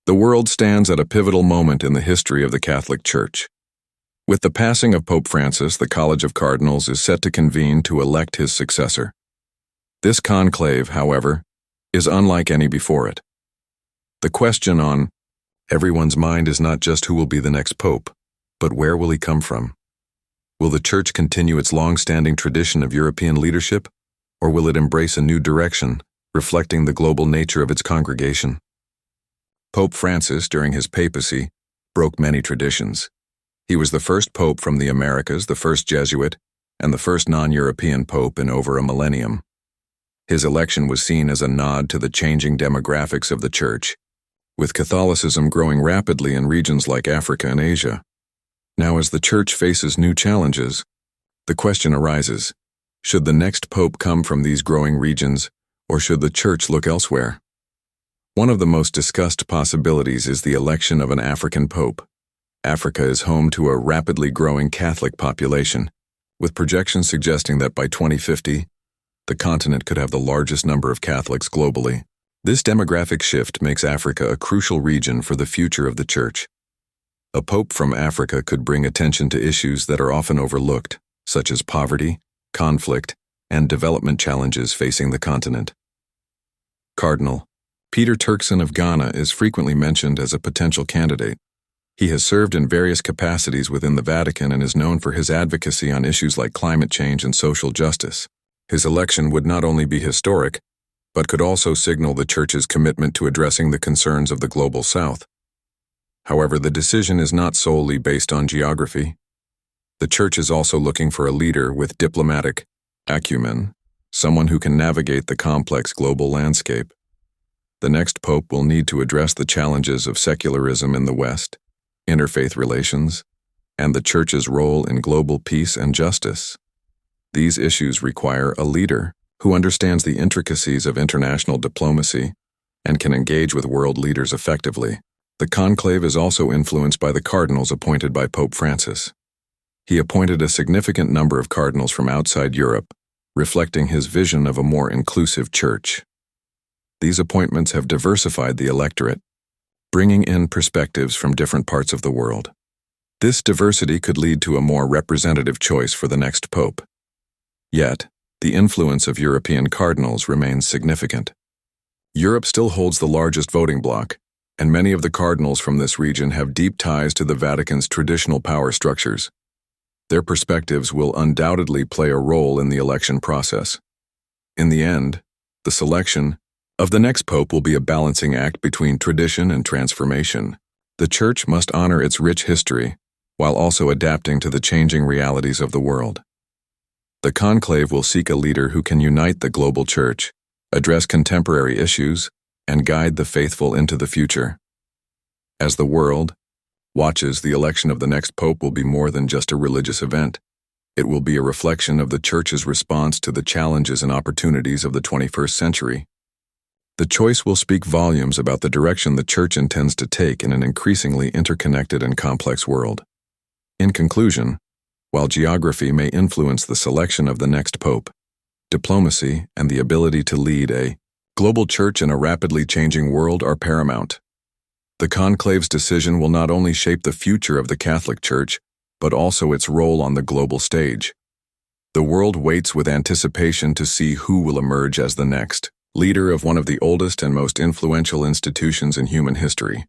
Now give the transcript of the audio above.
The world stands at a pivotal moment in the history of the Catholic Church. With the passing of Pope Francis, the College of Cardinals is set to convene to elect his successor. This conclave, however, is unlike any before it. The question on everyone's mind is not just who will be the next pope, but where will he come from? Will the Church continue its long-standing tradition of European leadership, or will it embrace a new direction, reflecting the global nature of its congregation? Pope Francis, during his papacy, broke many traditions. He was the first pope from the Americas, the first Jesuit, and the first non-European pope in over a millennium. His election was seen as a nod to the changing demographics of the Church, with Catholicism growing rapidly in regions like Africa and Asia. Now, as the Church faces new challenges, the question arises, should the next pope come from these growing regions, or should the Church look elsewhere? One of the most discussed possibilities is the election of an African pope. Africa is home to a rapidly growing Catholic population, with projections suggesting that by 2050, the continent could have the largest number of Catholics globally. This demographic shift makes Africa a crucial region for the future of the Church. A pope from Africa could bring attention to issues that are often overlooked, such as poverty, conflict, and development challenges facing the continent. Cardinal Peter Turkson of Ghana is frequently mentioned as a potential candidate. He has served in various capacities within the Vatican and is known for his advocacy on issues like climate change and social justice. His election would not only be historic, but could also signal the Church's commitment to addressing the concerns of the global South. However, the decision is not solely based on geography. The Church is also looking for a leader with diplomatic acumen, someone who can navigate the complex global landscape. The next pope will need to address the challenges of secularism in the West, interfaith relations, and the Church's role in global peace and justice. These issues require a leader who understands the intricacies of international diplomacy and can engage with world leaders effectively. The conclave is also influenced by the cardinals appointed by Pope Francis. He appointed a significant number of cardinals from outside Europe, reflecting his vision of a more inclusive Church. These appointments have diversified the electorate, bringing in perspectives from different parts of the world. This diversity could lead to a more representative choice for the next pope. Yet, the influence of European cardinals remains significant. Europe still holds the largest voting bloc, and many of the cardinals from this region have deep ties to the Vatican's traditional power structures. Their perspectives will undoubtedly play a role in the election process. In the end, the selection of the next pope will be a balancing act between tradition and transformation. The Church must honor its rich history, while also adapting to the changing realities of the world. The conclave will seek a leader who can unite the global Church, address contemporary issues, and guide the faithful into the future. As the world watches, the election of the next pope will be more than just a religious event. It will be a reflection of the Church's response to the challenges and opportunities of the 21st century. The choice will speak volumes about the direction the Church intends to take in an increasingly interconnected and complex world. In conclusion, while geography may influence the selection of the next pope, diplomacy and the ability to lead a global Church in a rapidly changing world are paramount. The conclave's decision will not only shape the future of the Catholic Church, but also its role on the global stage. The world waits with anticipation to see who will emerge as the next leader of one of the oldest and most influential institutions in human history.